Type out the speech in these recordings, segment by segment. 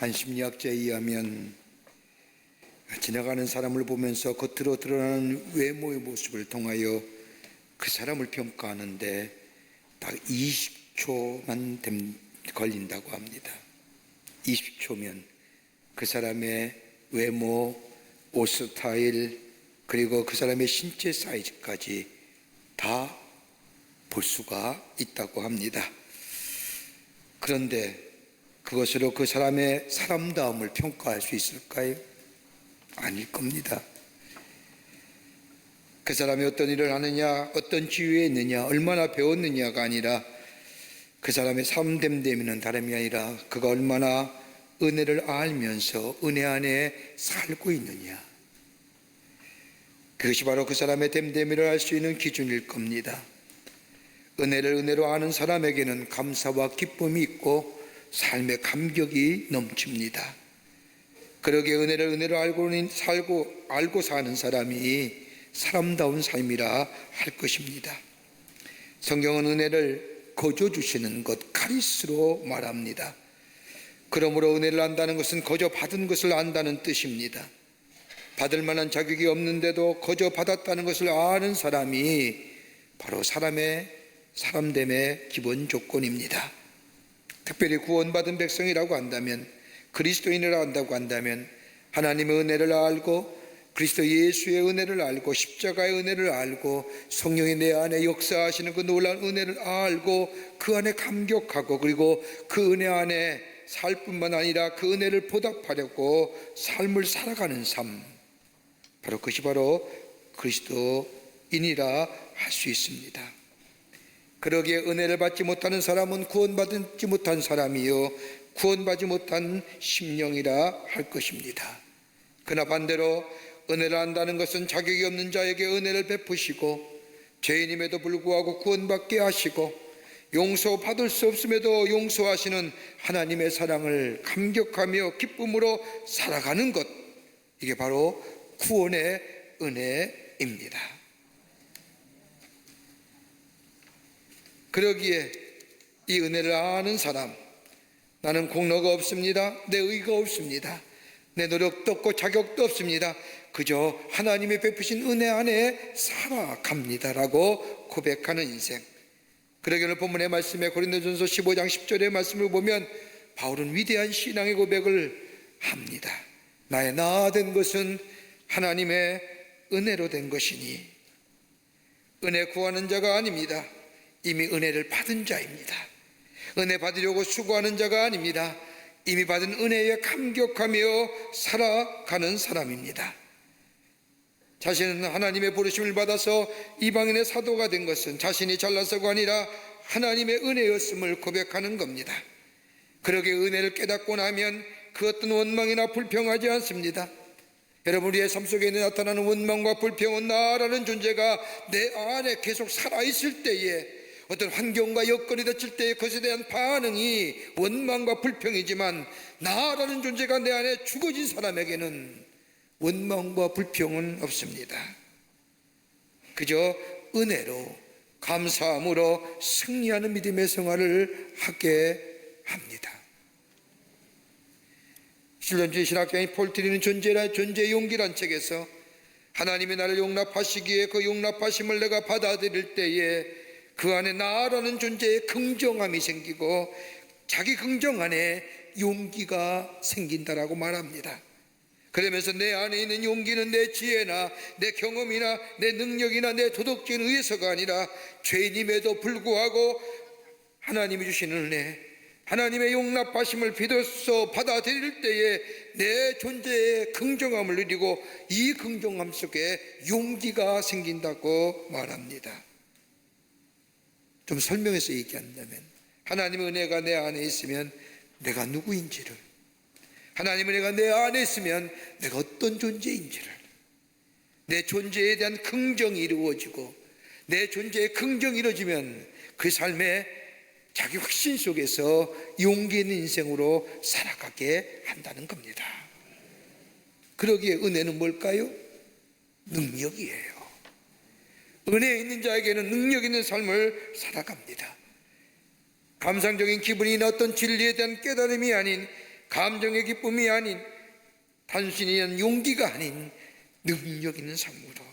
한 심리학자에 의하면 지나가는 사람을 보면서 겉으로 드러나는 외모의 모습을 통하여 그 사람을 평가하는데 딱 20초만 걸린다고 합니다. 20초면 그 사람의 외모, 옷 스타일, 그리고 그 사람의 신체 사이즈까지 다 볼 수가 있다고 합니다. 그런데 그것으로 그 사람의 사람다움을 평가할 수 있을까요? 아닐 겁니다. 그 사람이 어떤 일을 하느냐, 어떤 지위에 있느냐, 얼마나 배웠느냐가 아니라 그 사람의 삶됨됨이는 다름이 아니라 그가 얼마나 은혜를 알면서 은혜 안에 살고 있느냐, 그것이 바로 그 사람의 됨됨이를 알 수 있는 기준일 겁니다. 은혜를 은혜로 아는 사람에게는 감사와 기쁨이 있고 삶의 감격이 넘칩니다. 그러기에 은혜를 은혜로 알고 사는 사람이 사람다운 삶이라 할 것입니다. 성경은 은혜를 거저 주시는 것, 카리스로 말합니다. 그러므로 은혜를 안다는 것은 거저 받은 것을 안다는 뜻입니다. 받을 만한 자격이 없는데도 거저 받았다는 것을 아는 사람이 바로 사람됨의 기본 조건입니다. 특별히 구원받은 백성이라고 한다면, 그리스도인이라고 한다고 한다면 하나님의 은혜를 알고 그리스도 예수의 은혜를 알고 십자가의 은혜를 알고 성령이 내 안에 역사하시는 그 놀라운 은혜를 알고 그 안에 감격하고 그리고 그 은혜 안에 살 뿐만 아니라 그 은혜를 보답하려고 삶을 살아가는 삶, 바로 그것이 바로 그리스도인이라 할 수 있습니다. 그러기에 은혜를 받지 못하는 사람은 구원받지 못한 사람이요 구원받지 못한 심령이라 할 것입니다. 그러나 반대로 은혜를 안다는 것은 자격이 없는 자에게 은혜를 베푸시고 죄인임에도 불구하고 구원받게 하시고 용서받을 수 없음에도 용서하시는 하나님의 사랑을 감격하며 기쁨으로 살아가는 것, 이게 바로 구원의 은혜입니다. 그러기에 이 은혜를 아는 사람, 나는 공로가 없습니다. 내 의가 없습니다. 내 노력도 없고 자격도 없습니다. 그저 하나님의 베푸신 은혜 안에 살아갑니다라고 고백하는 인생. 그러기 오늘 본문의 말씀에 고린도전서 15장 10절의 말씀을 보면 바울은 위대한 신앙의 고백을 합니다. 나의 나된 것은 하나님의 은혜로 된 것이니 은혜 구하는 자가 아닙니다. 이미 은혜를 받은 자입니다. 은혜 받으려고 수고하는 자가 아닙니다. 이미 받은 은혜에 감격하며 살아가는 사람입니다. 자신은 하나님의 부르심을 받아서 이방인의 사도가 된 것은 자신이 잘나서가 아니라 하나님의 은혜였음을 고백하는 겁니다. 그러기에 은혜를 깨닫고 나면 그 어떤 원망이나 불평하지 않습니다. 여러분, 우리의 삶 속에 나타나는 원망과 불평은 나라는 존재가 내 안에 계속 살아있을 때에, 어떤 환경과 여건이 닥칠 때에 그것에 대한 반응이 원망과 불평이지만, 나라는 존재가 내 안에 죽어진 사람에게는 원망과 불평은 없습니다. 그저 은혜로 감사함으로 승리하는 믿음의 생활을 하게 합니다. 신론주의 신학자인 폴 트리는 존재의 용기란 책에서 하나님이 나를 용납하시기에 그 용납하심을 내가 받아들일 때에 그 안에 나라는 존재의 긍정함이 생기고 자기 긍정 안에 용기가 생긴다라고 말합니다. 그러면서 내 안에 있는 용기는 내 지혜나 내 경험이나 내 능력이나 내 도덕적인 의에서가 아니라 죄인임에도 불구하고 하나님이 주시는 은혜, 하나님의 용납하심을 비로소 받아들일 때에 내 존재의 긍정함을 누리고 이 긍정함 속에 용기가 생긴다고 말합니다. 좀 설명해서 얘기한다면, 하나님의 은혜가 내 안에 있으면 내가 누구인지를, 하나님의 은혜가 내 안에 있으면 내가 어떤 존재인지를, 내 존재에 대한 긍정이 이루어지고 내 존재의 긍정이 이루어지면 그 삶에 자기 확신 속에서 용기 있는 인생으로 살아가게 한다는 겁니다. 그러기에 은혜는 뭘까요? 능력이에요. 은혜 있는 자에게는 능력 있는 삶을 살아갑니다. 감상적인 기분이나 어떤 진리에 대한 깨달음이 아닌 감정의 기쁨이 아닌, 단순히 용기가 아닌 능력 있는 삶으로,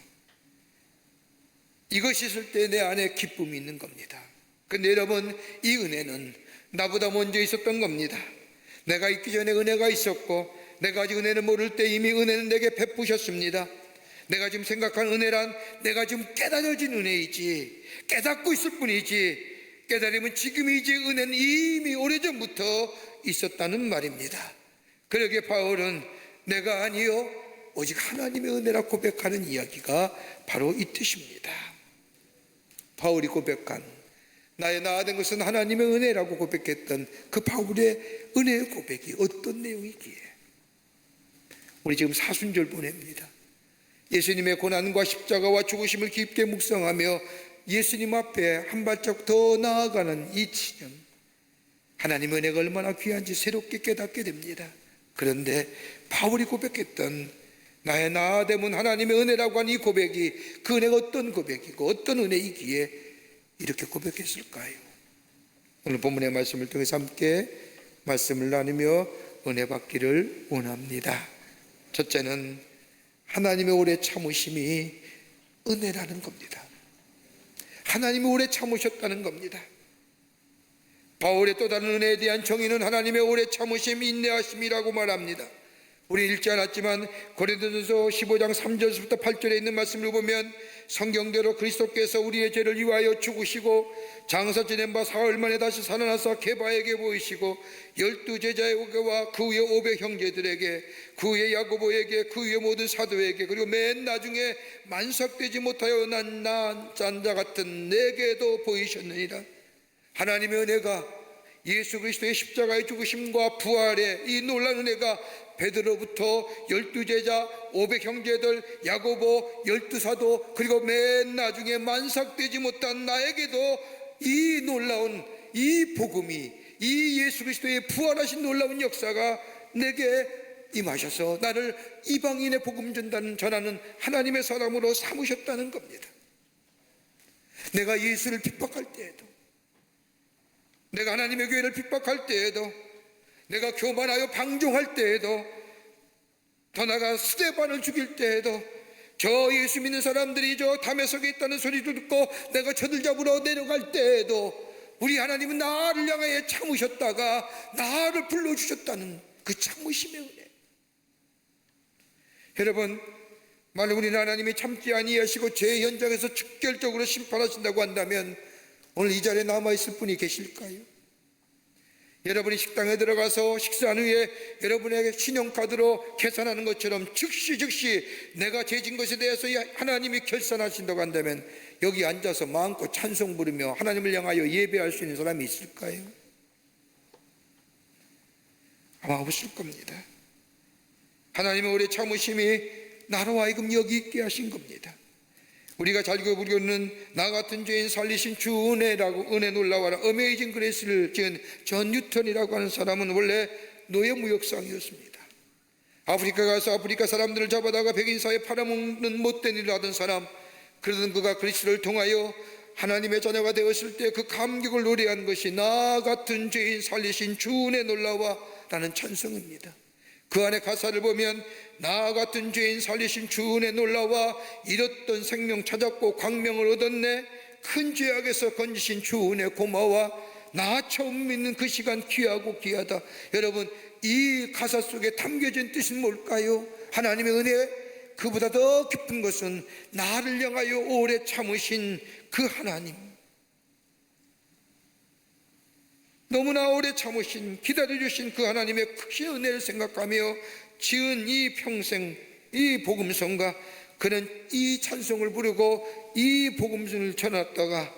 이것이 있을 때 내 안에 기쁨이 있는 겁니다. 근데 여러분, 이 은혜는 나보다 먼저 있었던 겁니다. 내가 있기 전에 은혜가 있었고, 내가 아직 은혜를 모를 때 이미 은혜는 내게 베푸셨습니다. 내가 지금 생각한 은혜란 내가 지금 깨달아진 은혜이지, 깨닫고 있을 뿐이지, 깨달으면 지금이지 은혜는 이미 오래전부터 있었다는 말입니다. 그러기에 바울은 내가 아니요 오직 하나님의 은혜라 고백하는 이야기가 바로 이 뜻입니다. 바울이 고백한, 나의 나아된 것은 하나님의 은혜라고 고백했던 그 바울의 은혜의 고백이 어떤 내용이기에 우리 지금 사순절 보냅니다. 예수님의 고난과 십자가와 죽으심을 깊게 묵상하며 예수님 앞에 한 발짝 더 나아가는 이 지점, 하나님의 은혜가 얼마나 귀한지 새롭게 깨닫게 됩니다. 그런데 바울이 고백했던 나의 나아됨은 하나님의 은혜라고 하는 이 고백이, 그 은혜가 어떤 고백이고 어떤 은혜이기에 이렇게 고백했을까요? 오늘 본문의 말씀을 통해서 함께 말씀을 나누며 은혜 받기를 원합니다. 첫째는 하나님의 오래 참으심이 은혜라는 겁니다. 하나님이 오래 참으셨다는 겁니다. 바울의 또 다른 은혜에 대한 정의는 하나님의 오래 참으심, 인내하심이라고 말합니다. 우리 읽지 않았지만 고린도전서 15장 3절부터 8절에 있는 말씀을 보면 성경대로 그리스도께서 우리의 죄를 위하여 죽으시고 장사 지낸 바 사흘 만에 다시 살아나서 게바에게 보이시고 12제자에게와 그 후에 500 형제들에게, 그 후에 야고보에게, 그 후에 모든 사도에게, 그리고 맨 나중에 만삭되지 못하여 난 잔자 같은 내게도 보이셨느니라. 하나님의 은혜가, 예수 그리스도의 십자가의 죽으심과 부활의 이 놀라운 은혜가 베드로부터 12제자, 500 형제들, 야고보, 12사도, 그리고 맨 나중에 만삭되지 못한 나에게도 이 놀라운 이 복음이, 이 예수 그리스도의 부활하신 놀라운 역사가 내게 임하셔서 나를 이방인의 복음 전하는 하나님의 사람으로 삼으셨다는 겁니다. 내가 예수를 핍박할 때에도, 내가 하나님의 교회를 핍박할 때에도, 내가 교만하여 방종할 때에도, 더 나아가 스데반을 죽일 때에도, 저 예수 믿는 사람들이 저 담에석에 있다는 소리를 듣고 내가 저들 잡으러 내려갈 때에도 우리 하나님은 나를 향하여 참으셨다가 나를 불러주셨다는 그 참으심의 은혜. 여러분, 만약 우리는 하나님이 참지 아니하시고 죄 현장에서 직결적으로 심판하신다고 한다면 오늘 이 자리에 남아있을 분이 계실까요? 여러분이 식당에 들어가서 식사한 후에 여러분에게 신용카드로 계산하는 것처럼 즉시 내가 죄진 것에 대해서 하나님이 결산하신다고 한다면 여기 앉아서 마음껏 찬송 부르며 하나님을 향하여 예배할 수 있는 사람이 있을까요? 아마 없을 겁니다. 하나님의 오래 참으심이 나로 하여금 여기 있게 하신 겁니다. 우리가 잘 부르는 나 같은 죄인 살리신 주 은혜라고, 은혜 놀라워라, 어메이징 그레이스를 지은 존 뉴턴이라고 하는 사람은 원래 노예무역상이었습니다. 아프리카 가서 아프리카 사람들을 잡아다가 백인 사회에 팔아먹는 못된 일을 하던 사람, 그러던 그가 그리스도를 통하여 하나님의 자녀가 되었을 때 그 감격을 노래한 것이 나 같은 죄인 살리신 주 은혜 놀라와 라는 찬송입니다. 그 안에 가사를 보면 나 같은 죄인 살리신 주 은혜 놀라와 잃었던 생명 찾았고 광명을 얻었네, 큰 죄악에서 건지신 주 은혜 고마워, 나 처음 믿는 그 시간 귀하고 귀하다. 여러분, 이 가사 속에 담겨진 뜻은 뭘까요? 하나님의 은혜, 그보다 더 깊은 것은 나를 향하여 오래 참으신 그 하나님, 너무나 오래 참으신, 기다려주신 그 하나님의 크신 은혜를 생각하며 지은 이 평생 이 복음성가, 그는 이 찬송을 부르고 이 복음성을 전했다가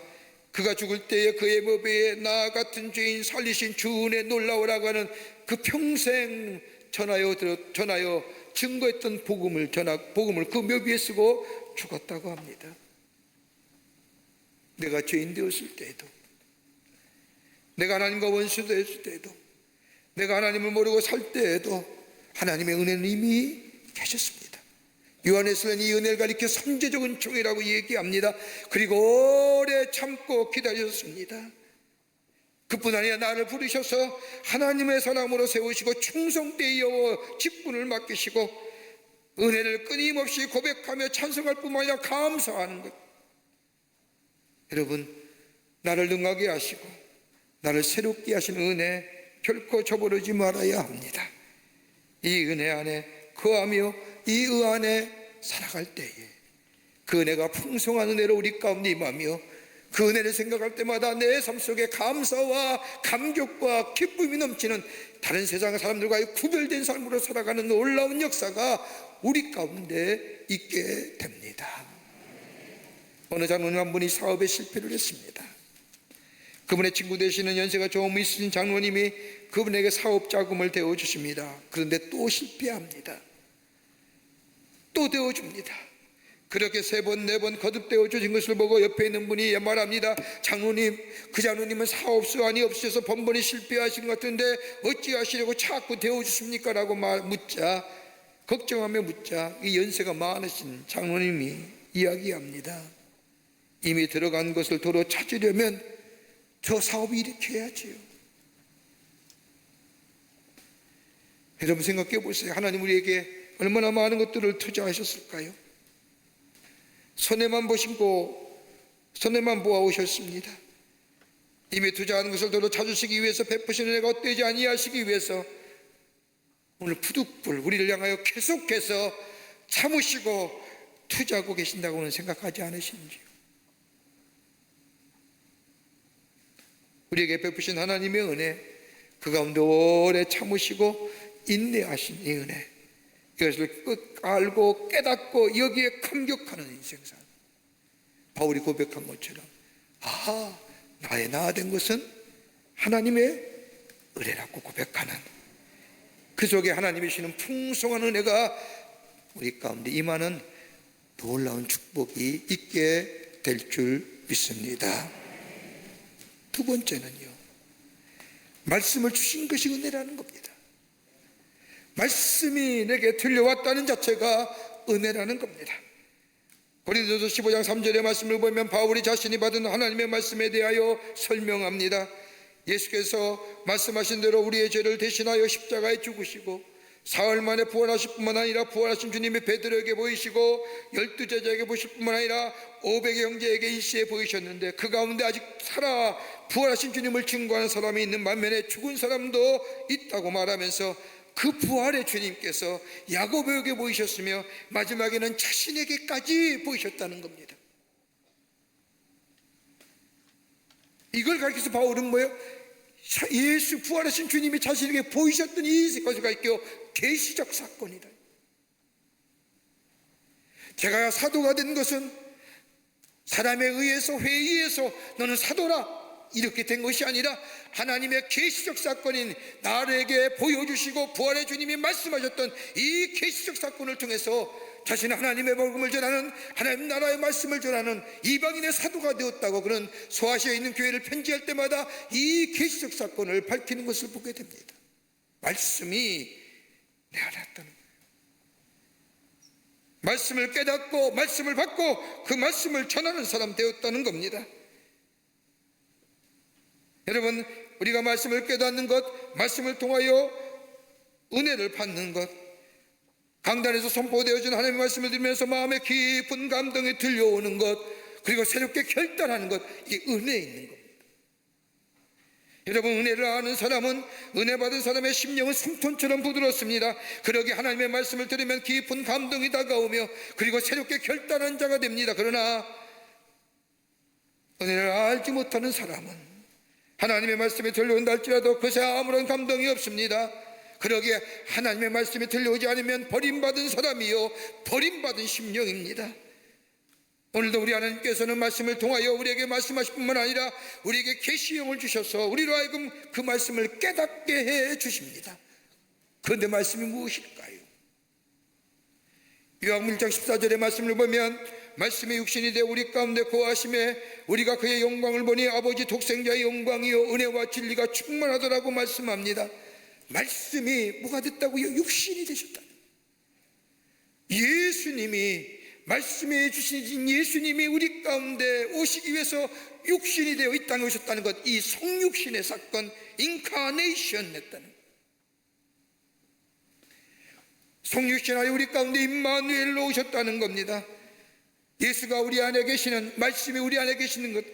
그가 죽을 때에 그의 법에 나 같은 죄인 살리신 주 은혜 놀라워라고 하는 그 평생 전하여 증거했던 복음을 그 묘비에 쓰고 죽었다고 합니다. 내가 죄인 되었을 때에도, 내가 하나님과 원수 되었을 때에도, 내가 하나님을 모르고 살 때에도 하나님의 은혜는 이미 계셨습니다. 요한에서는 이 은혜를 가리켜 선제적 은총이라고 얘기합니다. 그리고 오래 참고 기다렸습니다. 그뿐 아니라 나를 부르셔서 하나님의 사람으로 세우시고 충성되이 여호 직분을 맡기시고 은혜를 끊임없이 고백하며 찬송할 뿐만 아니라 감사하는 것. 여러분, 나를 능하게 하시고 나를 새롭게 하신 은혜 결코 저버리지 말아야 합니다. 이 은혜 안에 거하며 이 안에 살아갈 때에 그 은혜가 풍성한 은혜로 우리 가운데 임하며 그 은혜를 생각할 때마다 내 삶 속에 감사와 감격과 기쁨이 넘치는 다른 세상 사람들과의 구별된 삶으로 살아가는 놀라운 역사가 우리 가운데 있게 됩니다. 어느 장로님 한 분이 사업에 실패를 했습니다. 그분의 친구 되시는 연세가 좀 있으신 장로님이 그분에게 사업 자금을 대어주십니다. 그런데 또 실패합니다. 또 대어줍니다. 그렇게 3번, 4번 거듭되어 주신 것을 보고 옆에 있는 분이 말합니다. 장로님, 그 장로님은 사업수완이 없으셔서 번번이 실패하신 것 같은데 어찌하시려고 자꾸 대어주십니까? 라고 묻자, 걱정하며 묻자, 이 연세가 많으신 장로님이 이야기합니다. 이미 들어간 것을 도로 찾으려면 저 사업을 일으켜야지요. 여러분 생각해 보세요. 하나님 우리에게 얼마나 많은 것들을 투자하셨을까요? 손해만 보시고 손해만 보아오셨습니다. 이미 투자하는 것을 도로 찾으시기 위해서 베푸시는 은혜가 헛되지 아니하시기 위해서 오늘 부득불 우리를 향하여 계속해서 참으시고 투자하고 계신다고는 생각하지 않으신지요? 우리에게 베푸신 하나님의 은혜, 그 가운데 오래 참으시고 인내하신 이 은혜, 이것을 알고 깨닫고 여기에 감격하는 인생산. 바울이 고백한 것처럼 나의 나아된 것은 하나님의 은혜라고 고백하는, 그 속에 하나님이 주시는 풍성한 은혜가 우리 가운데 임하는 놀라운 축복이 있게 될 줄 믿습니다. 두 번째는요, 말씀을 주신 것이 은혜라는 겁니다. 말씀이 내게 들려왔다는 자체가 은혜라는 겁니다. 고린도서 15장 3절의 말씀을 보면 바울이 자신이 받은 하나님의 말씀에 대하여 설명합니다. 예수께서 말씀하신 대로 우리의 죄를 대신하여 십자가에 죽으시고 사흘 만에 부활하실 뿐만 아니라 부활하신 주님이 베드로에게 보이시고 12제자에게 보실 뿐만 아니라 500의 형제에게 일시에 보이셨는데 그 가운데 아직 살아 부활하신 주님을 증거하는 사람이 있는 반면에 죽은 사람도 있다고 말하면서 그 부활의 주님께서 야고보에게 보이셨으며 마지막에는 자신에게까지 보이셨다는 겁니다. 이걸 가리켜서 바울은 뭐예요? 예수 부활하신 주님이 자신에게 보이셨던 이것이 있고 계시적 사건이다. 제가 사도가 된 것은 사람에 의해서 회의해서 너는 사도라 이렇게 된 것이 아니라 하나님의 계시적 사건인 나에게 보여주시고 부활의 주님이 말씀하셨던 이 계시적 사건을 통해서 자신은 하나님의 복음을 전하는, 하나님 나라의 말씀을 전하는 이방인의 사도가 되었다고, 그런 소아시아에 있는 교회를 편지할 때마다 이 계시적 사건을 밝히는 것을 보게 됩니다. 말씀이 내 안에 왔다는 거예요. 말씀을 깨닫고 말씀을 받고 그 말씀을 전하는 사람 되었다는 겁니다. 여러분, 우리가 말씀을 깨닫는 것, 말씀을 통하여 은혜를 받는 것, 강단에서 선포되어진 하나님의 말씀을 들으면서 마음에 깊은 감동이 들려오는 것, 그리고 새롭게 결단하는 것, 이 은혜에 있는 겁니다. 여러분, 은혜를 아는 사람은, 은혜 받은 사람의 심령은 솜톤처럼 부드럽습니다. 그러기에 하나님의 말씀을 들으면 깊은 감동이 다가오며 그리고 새롭게 결단한 자가 됩니다. 그러나 은혜를 알지 못하는 사람은 하나님의 말씀이 들려온다 할지라도 그새 아무런 감동이 없습니다. 그러기에 하나님의 말씀이 들려오지 않으면 버림받은 사람이요 버림받은 심령입니다. 오늘도 우리 하나님께서는 말씀을 통하여 우리에게 말씀하실 뿐만 아니라 우리에게 계시형을 주셔서 우리로 하여금 그 말씀을 깨닫게 해 주십니다. 그런데 말씀이 무엇일까요? 요한복음 1장 14절의 말씀을 보면 말씀이 육신이 되어 우리 가운데 거하심에 우리가 그의 영광을 보니 아버지 독생자의 영광이요 은혜와 진리가 충만하더라고 말씀합니다. 말씀이 뭐가 됐다고요? 육신이 되셨다. 예수님이 말씀해 주신 예수님이 우리 가운데 오시기 위해서 육신이 되어 이 땅에 오셨다는 것, 이 성육신의 사건, 인카네이션 했다는 것. 성육신 하여 우리 가운데 임마누엘로 오셨다는 겁니다. 예수가 우리 안에 계시는, 말씀이 우리 안에 계시는 것,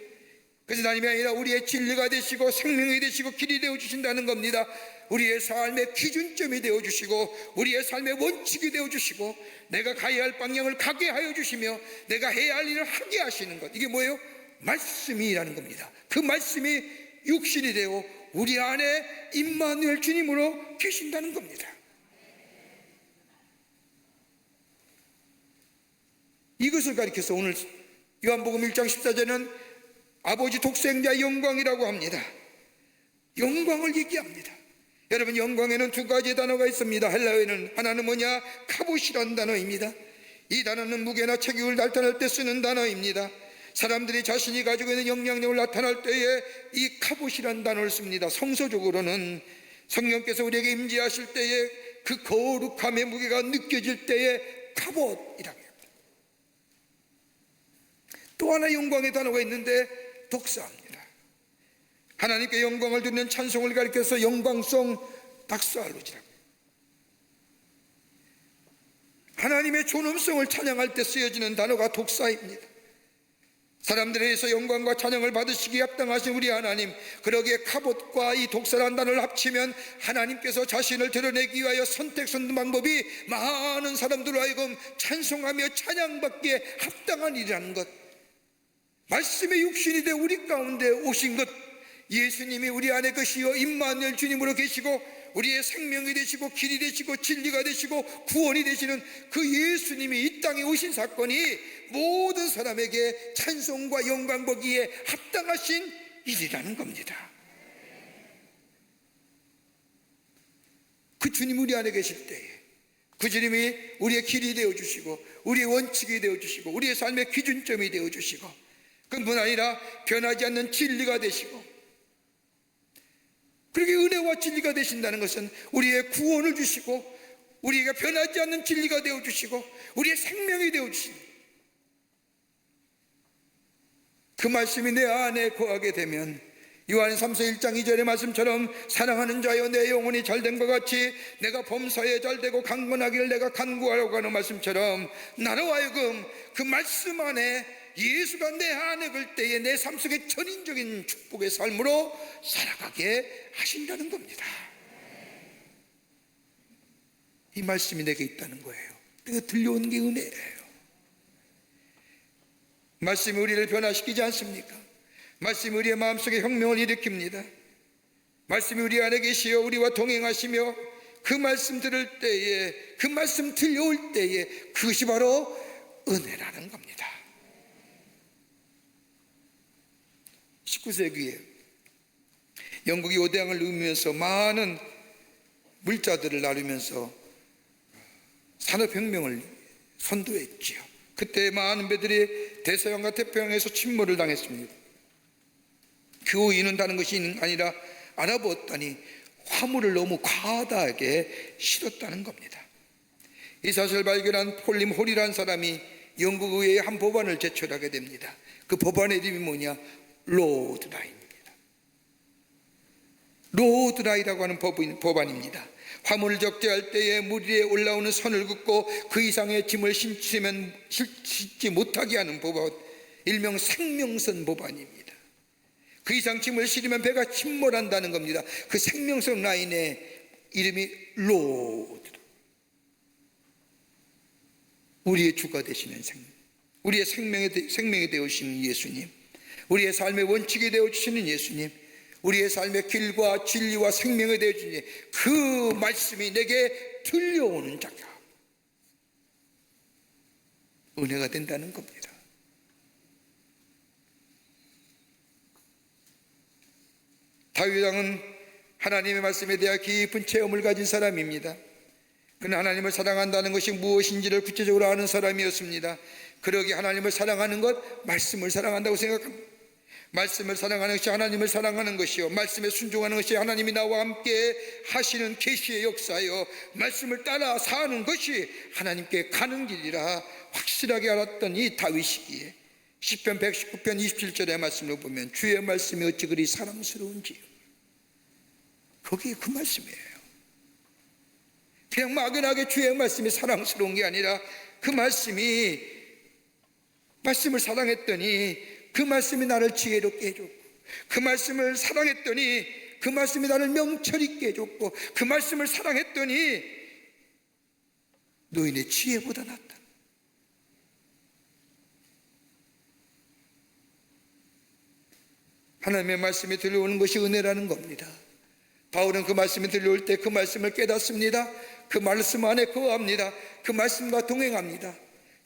그래서 하나님이 아니라 우리의 진리가 되시고 생명이 되시고 길이 되어 주신다는 겁니다. 우리의 삶의 기준점이 되어 주시고 우리의 삶의 원칙이 되어 주시고 내가 가야 할 방향을 가게 하여 주시며 내가 해야 할 일을 하게 하시는 것, 이게 뭐예요? 말씀이라는 겁니다. 그 말씀이 육신이 되어 우리 안에 임마누엘 주님으로 계신다는 겁니다. 이것을 가리켜서 오늘 요한복음 1장 14절은 아버지 독생자의 영광이라고 합니다. 영광을 얘기합니다. 여러분, 영광에는 두 가지 단어가 있습니다. 헬라어에는 하나는 뭐냐? 카봇이라는 단어입니다. 이 단어는 무게나 체격을 나타낼 때 쓰는 단어입니다. 사람들이 자신이 가지고 있는 영향력을 나타낼 때에 이 카봇이라는 단어를 씁니다. 성서적으로는 성령께서 우리에게 임재하실 때에 그 거룩함의 무게가 느껴질 때에 카봇이라고 합니다. 또 하나 영광의 단어가 있는데 독사입니다. 하나님께 영광을 드리는 찬송을 가리켜서 영광송 닥사알로지라고, 하나님의 존엄성을 찬양할 때 쓰여지는 단어가 독사입니다. 사람들에 의해서 영광과 찬양을 받으시기에 합당하신 우리 하나님, 그러기에 카봇과 이 독사라는 단어를 합치면 하나님께서 자신을 드러내기 위하여 선택한 방법이 많은 사람들로 하여금 찬송하며 찬양받기에 합당한 일이라는 것, 말씀의 육신이 되어 우리 가운데 오신 것, 예수님이 우리 안에 계시어 임마누엘 주님으로 계시고 우리의 생명이 되시고 길이 되시고 진리가 되시고 구원이 되시는 그 예수님이 이 땅에 오신 사건이 모든 사람에게 찬송과 영광 보기에 합당하신 일이라는 겁니다. 그 주님 우리 안에 계실 때에 그 주님이 우리의 길이 되어주시고 우리의 원칙이 되어주시고 우리의 삶의 기준점이 되어주시고, 그뿐 아니라 변하지 않는 진리가 되시고, 그렇게 은혜와 진리가 되신다는 것은 우리의 구원을 주시고 우리가 변하지 않는 진리가 되어주시고 우리의 생명이 되어주시고, 그 말씀이 내 안에 거하게 되면 요한 3서 1장 2절의 말씀처럼 사랑하는 자여 내 영혼이 잘된 것 같이 내가 범사에 잘되고 강건하기를 내가 간구하라고 하는 말씀처럼 나로 하여금 그 말씀 안에 예수가 내 안에 걸 때에 내 삶 속에 전인적인 축복의 삶으로 살아가게 하신다는 겁니다. 이 말씀이 내게 있다는 거예요. 내가 들려오는 게 은혜예요. 말씀이 우리를 변화시키지 않습니까? 말씀이 우리의 마음속에 혁명을 일으킵니다. 말씀이 우리 안에 계시어 우리와 동행하시며 그 말씀 들을 때에, 그 말씀 들려올 때에 그것이 바로 은혜라는 겁니다. 19세기에 영국이 요대양을 누비면서 많은 물자들을 나누면서 산업혁명을 선도했지요. 그때 많은 배들이 대서양과 태평양에서 침몰을 당했습니다. 그 이유는 다른 것이 아니라 알아보았더니 화물을 너무 과다하게 실었다는 겁니다. 이 사실을 발견한 폴림 홀이라는 사람이 영국 의회의 한 법안을 제출하게 됩니다. 그 법안의 이름이 뭐냐? 로드라입니다. 로드라이라고 하는 법안입니다. 화물을 적재할 때에 물 위에 올라오는 선을 긋고 그 이상의 짐을 싣지 못하게 하는 법안, 일명 생명선 법안입니다. 그 이상 짐을 실으면 배가 침몰한다는 겁니다. 그 생명선 라인의 이름이 로드, 우리의 주가 되시는 우리의 생명이 되어주시는 예수님, 우리의 삶의 원칙이 되어주시는 예수님, 우리의 삶의 길과 진리와 생명이 되어주시는 그 말씀이 내게 들려오는 자가 은혜가 된다는 겁니다. 다윗 왕은 하나님의 말씀에 대한 깊은 체험을 가진 사람입니다. 그는 하나님을 사랑한다는 것이 무엇인지를 구체적으로 아는 사람이었습니다. 그러기에 하나님을 사랑하는 것, 말씀을 사랑한다고 생각합니다. 말씀을 사랑하는 것이 하나님을 사랑하는 것이요, 말씀에 순종하는 것이 하나님이 나와 함께 하시는 계시의 역사요, 말씀을 따라 사는 것이 하나님께 가는 길이라 확실하게 알았던 이 다윗이기에 시편 119편 27절의 말씀을 보면 주의 말씀이 어찌 그리 사랑스러운지요. 거기 그 말씀이에요. 그냥 막연하게 주의 말씀이 사랑스러운 게 아니라 그 말씀을 사랑했더니 그 말씀이 나를 지혜롭게 해줬고, 그 말씀을 사랑했더니 그 말씀이 나를 명철 있게 해줬고, 그 말씀을 사랑했더니 노인의 지혜보다 낫다. 하나님의 말씀이 들려오는 것이 은혜라는 겁니다. 바울은 그 말씀이 들려올 때 그 말씀을 깨닫습니다. 그 말씀 안에 거합니다. 그 말씀과 동행합니다.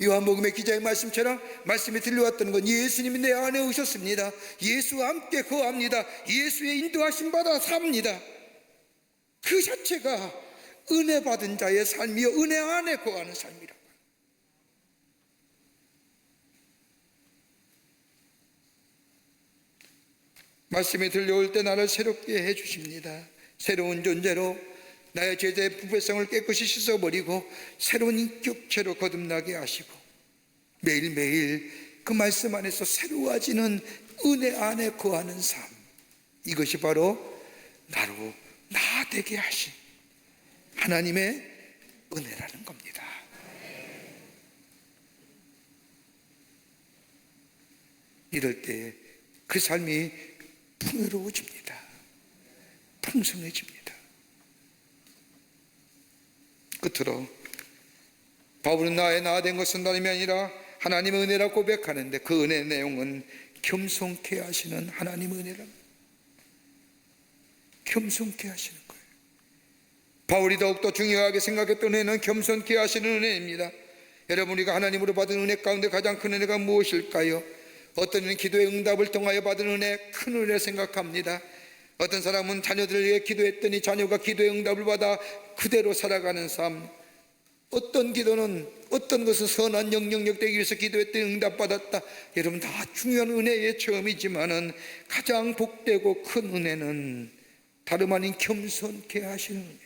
요한복음의 기자의 말씀처럼 말씀이 들려왔던 건 예수님이 내 안에 오셨습니다. 예수와 함께 거합니다. 예수의 인도하심 받아 삽니다. 그 자체가 은혜 받은 자의 삶이요, 은혜 안에 거하는 삶이라고. 말씀이 들려올 때 나를 새롭게 해주십니다. 새로운 존재로 나의 죄의 부패성을 깨끗이 씻어버리고 새로운 인격체로 거듭나게 하시고 매일매일 그 말씀 안에서 새로워지는 은혜 안에 거하는 삶, 이것이 바로 나로 나 되게 하신 하나님의 은혜라는 겁니다. 이럴 때 그 삶이 풍요로워집니다. 풍성해집니다. 끝으로 바울은 나의 나 된 것은 다름이 아니라 하나님의 은혜라 고백하는데, 그 은혜의 내용은 겸손케 하시는 하나님의 은혜랍니다. 겸손케 하시는 거예요. 바울이 더욱더 중요하게 생각했던 은혜는 겸손케 하시는 은혜입니다. 여러분, 우리가 하나님으로 받은 은혜 가운데 가장 큰 은혜가 무엇일까요? 어떤 이는 기도의 응답을 통하여 받은 은혜, 큰 은혜 생각합니다. 어떤 사람은 자녀들을 위해 기도했더니 자녀가 기도의 응답을 받아 그대로 살아가는 삶, 어떤 기도는, 어떤 것은 선한 영향력 되기 위해서 기도했더니 응답받았다. 여러분, 다 중요한 은혜의 처음이지만은 가장 복되고 큰 은혜는 다름 아닌 겸손케 하시는 은혜예요.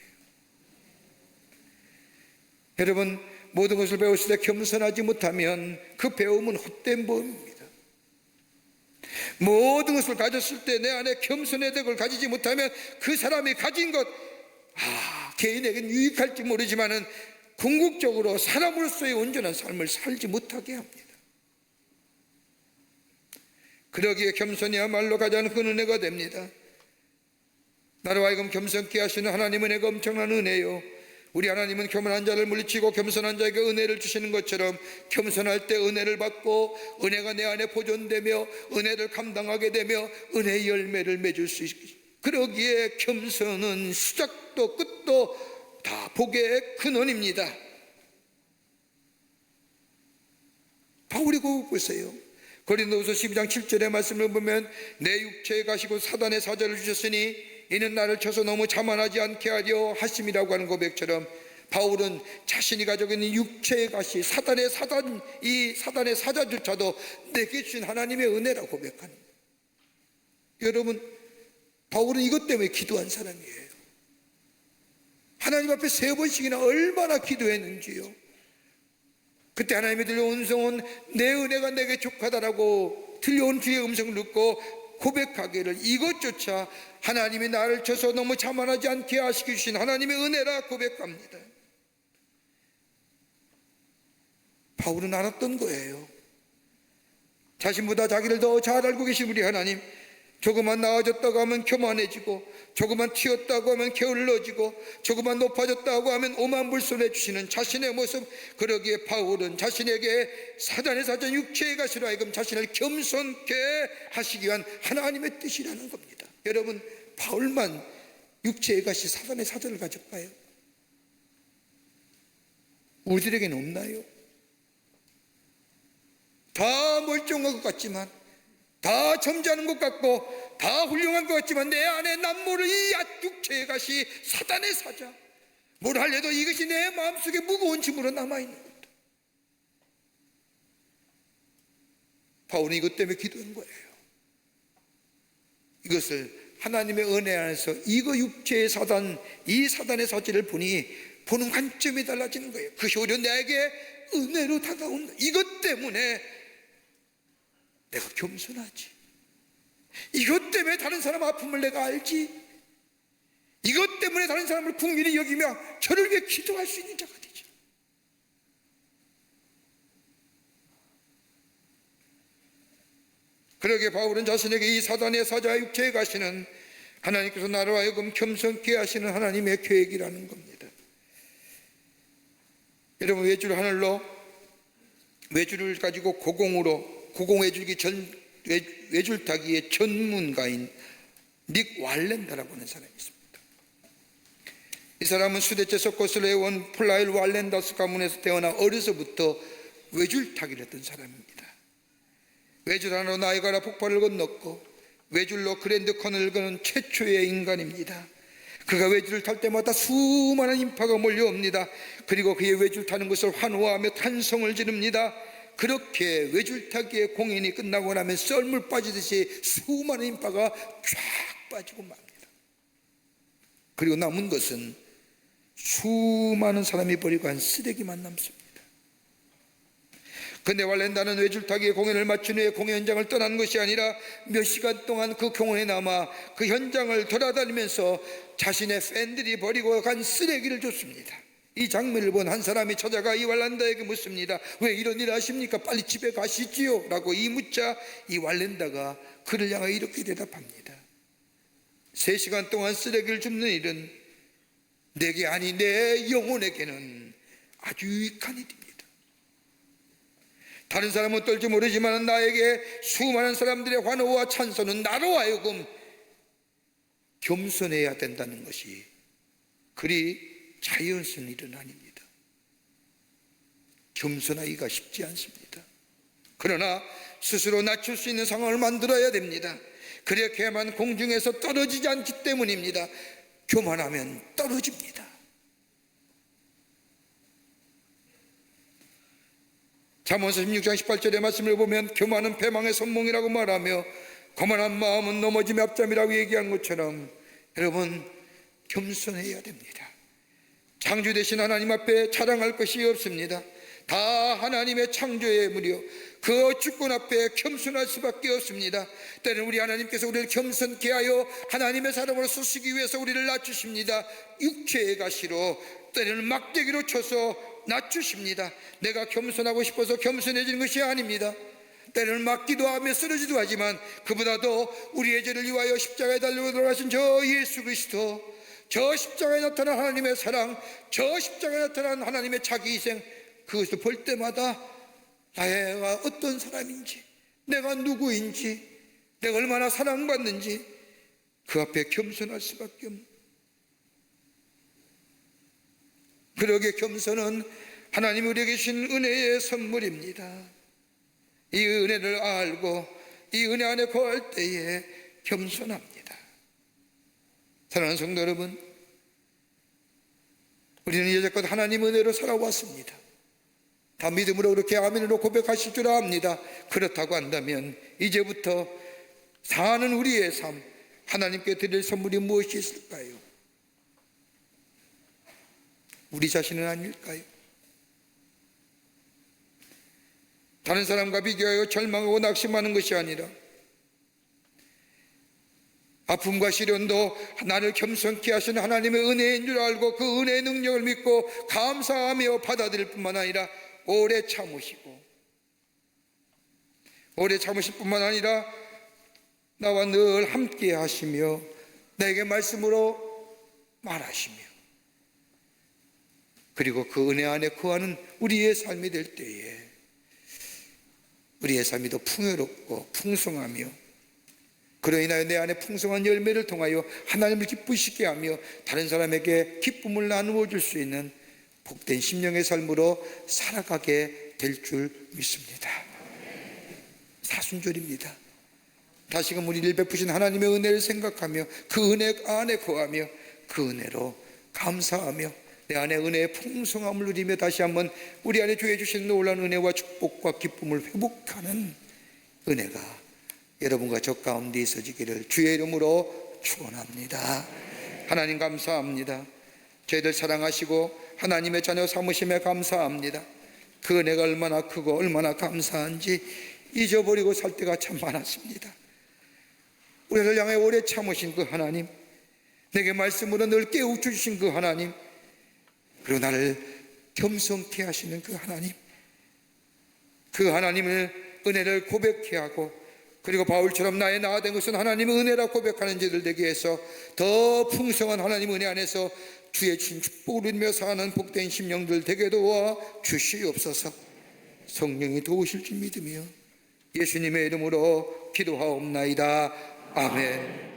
여러분, 모든 것을 배웠을 때 겸손하지 못하면 그 배움은 헛된 배움입니다. 모든 것을 가졌을 때 내 안에 겸손의 덕을 가지지 못하면 그 사람이 가진 것, 개인에겐 유익할지 모르지만은 궁극적으로 사람으로서의 온전한 삶을 살지 못하게 합니다. 그러기에 겸손이야말로 가장 큰 은혜가 됩니다. 나로 하여금 겸손케 하시는 하나님의 은혜가 엄청난 은혜요, 우리 하나님은 교만한 자를 물리치고 겸손한 자에게 은혜를 주시는 것처럼 겸손할 때 은혜를 받고 은혜가 내 안에 보존되며 은혜를 감당하게 되며 은혜의 열매를 맺을 수 있습니다. 그러기에 겸손은 시작도 끝도 다 복의 근원입니다. 바울이 그거 보세요. 고린도후서 12장 7절의 말씀을 보면 내 육체에 가시고 사단의 사자를 주셨으니 이는 나를 쳐서 너무 자만하지 않게 하려 하심이라고 하는 고백처럼, 바울은 자신이 가지고 있는 육체의 가시, 사단의 사단, 이 사단의 사자조차도 내게 주신 하나님의 은혜라고 고백하는 거예요. 여러분, 바울은 이것 때문에 기도한 사람이에요. 하나님 앞에 3번씩이나 얼마나 기도했는지요. 그때 하나님이 들려온 음성은 내 은혜가 내게 족하다라고 들려온 주의 음성을 듣고 고백하기를, 이것조차 하나님이 나를 쳐서 너무 자만하지 않게 하시게 주신 하나님의 은혜라 고백합니다. 바울은 알았던 거예요. 자신보다 자기를 더 잘 알고 계신 우리 하나님, 조금만 나아졌다고 하면 교만해지고, 조금만 튀었다고 하면 게을러지고, 조금만 높아졌다고 하면 오만불손해 주시는 자신의 모습, 그러기에 바울은 자신에게 사단의 사자 육체의 가시로 하여금 자신을 겸손케 하시기 위한 하나님의 뜻이라는 겁니다. 여러분, 바울만 육체의 가시 사단의 사자를 가졌나요? 우리들에게는 없나요? 다 멀쩡한 것 같지만, 다 점잖은 것 같고, 다 훌륭한 것 같지만 내 안에 남모를 이 육체의 가시 사단의 사자, 뭘 하려도 이것이 내 마음속에 무거운 짐으로 남아있는 것다. 바울은 이것 때문에 기도한 거예요. 이것을 하나님의 은혜 안에서 이거 육체의 사단, 이 사단의 사자를 보니 보는 관점이 달라지는 거예요. 그것이 오히려 내게 은혜로 다가온다. 이것 때문에 내가 겸손하지. 이것 때문에 다른 사람 아픔을 내가 알지. 이것 때문에 다른 사람을 국민이 여기며 저를 위해 기도할 수 있는 자가 되죠. 그러게 바울은 자신에게 이 사단의 사자의 육체에 가시는 하나님께서 나로 하여금 겸손케 하시는 하나님의 계획이라는 겁니다. 여러분, 외줄 하늘로 외줄을 가지고 고공 외줄 타기의 전문가인 닉 왈렌더라고 하는 사람이 있습니다. 이 사람은 수대체 서커스를 해온 플라일 왈렌더스 가문에서 태어나 어려서부터 외줄 타기를 했던 사람입니다. 외줄 하나로 나이가라 폭발을 건넜고 외줄로 그랜드 커널을 거는 최초의 인간입니다. 그가 외줄을 탈 때마다 수많은 인파가 몰려옵니다. 그리고 그의 외줄 타는 것을 환호하며 탄성을 지릅니다. 그렇게 외줄타기의 공연이 끝나고 나면 썰물 빠지듯이 수많은 인파가 쫙 빠지고 맙니다. 그리고 남은 것은 수많은 사람이 버리고 간 쓰레기만 남습니다. 근데 왈렌다는 외줄타기의 공연을 마친 후에 공연 현장을 떠난 것이 아니라 몇 시간 동안 그 공원에 남아 그 현장을 돌아다니면서 자신의 팬들이 버리고 간 쓰레기를 줬습니다. 이 장면을 본 한 사람이 찾아가 이 왈렌다에게 묻습니다. 왜 이런 일을 하십니까? 빨리 집에 가시지요 라고 이 묻자 이 왈렌다가 그를 향하여 이렇게 대답합니다. 3시간 동안 쓰레기를 줍는 일은 내게 아니 내 영혼에게는 아주 유익한 일입니다. 다른 사람은 떨지 모르지만 나에게 수많은 사람들의 환호와 찬송은 나로 하여금 겸손해야 된다는 것이 그리 자연스러운 일은 아닙니다. 겸손하기가 쉽지 않습니다. 그러나 스스로 낮출 수 있는 상황을 만들어야 됩니다. 그렇게만 공중에서 떨어지지 않기 때문입니다. 교만하면 떨어집니다. 잠언서 16장 18절의 말씀을 보면 교만은 패망의 선몽이라고 말하며 거만한 마음은 넘어짐의 앞잠이라고 얘기한 것처럼 여러분, 겸손해야 됩니다. 창조 되신 하나님 앞에 자랑할 것이 없습니다. 다 하나님의 창조의 무려 그 주권 앞에 겸손할 수밖에 없습니다. 때로는 우리 하나님께서 우리를 겸손케 하여 하나님의 사람으로 쓰시기 위해서 우리를 낮추십니다. 육체의 가시로 때로는 막대기로 쳐서 낮추십니다. 내가 겸손하고 싶어서 겸손해지는 것이 아닙니다. 때로는 맞기도 하며 쓰러지도 하지만 그보다도 우리의 죄를 위하여 십자가에 달려 돌아가신 저 예수 그리스도, 저 십자가에 나타난 하나님의 사랑, 저 십자가에 나타난 하나님의 자기 희생, 그것을 볼 때마다 내가 어떤 사람인지, 내가 누구인지, 내가 얼마나 사랑받는지 그 앞에 겸손할 수밖에 없는. 그러게 겸손은 하나님이 우리에게 주신 은혜의 선물입니다. 이 은혜를 알고 이 은혜 안에 거할 때에 겸손합니다. 사랑하는 성도 여러분, 우리는 이제껏 하나님 은혜로 살아왔습니다. 다 믿음으로 그렇게 아멘으로 고백하실 줄 압니다. 그렇다고 한다면 이제부터 사는 우리의 삶, 하나님께 드릴 선물이 무엇이 있을까요? 우리 자신은 아닐까요? 다른 사람과 비교하여 절망하고 낙심하는 것이 아니라 아픔과 시련도 나를 겸손케 하시는 하나님의 은혜인 줄 알고 그 은혜의 능력을 믿고 감사하며 받아들일 뿐만 아니라 오래 참으시고, 오래 참으실 뿐만 아니라 나와 늘 함께 하시며 내게 말씀으로 말하시며 그리고 그 은혜 안에 거하는 우리의 삶이 될 때에 우리의 삶이 더 풍요롭고 풍성하며 그로 인하여 내 안에 풍성한 열매를 통하여 하나님을 기쁘시게 하며 다른 사람에게 기쁨을 나누어 줄 수 있는 복된 심령의 삶으로 살아가게 될 줄 믿습니다. 사순절입니다. 다시금 우리를 베푸신 하나님의 은혜를 생각하며 그 은혜 안에 거하며 그 은혜로 감사하며 내 안에 은혜의 풍성함을 누리며 다시 한번 우리 안에 주해 주신 놀라운 은혜와 축복과 기쁨을 회복하는 은혜가 여러분과 저 가운데 있어지기를 주의 이름으로 축원합니다. 하나님 감사합니다. 저희들 사랑하시고 하나님의 자녀 삼으심에 감사합니다. 그 은혜가 얼마나 크고 얼마나 감사한지 잊어버리고 살 때가 참 많았습니다. 우리를 향해 오래 참으신 그 하나님, 내게 말씀으로 늘 깨우쳐주신 그 하나님, 그리고 나를 겸손케 하시는 그 하나님, 그 하나님의 은혜를 고백해야 하고, 그리고 바울처럼 나의 나된 것은 하나님의 은혜라 고백하는 자들 되게 해서 더 풍성한 하나님 은혜 안에서 주의 주신 축복을 누리며 사는 복된 심령들 되게 도와 주시옵소서. 성령이 도우실 줄 믿으며 예수님의 이름으로 기도하옵나이다. 아멘.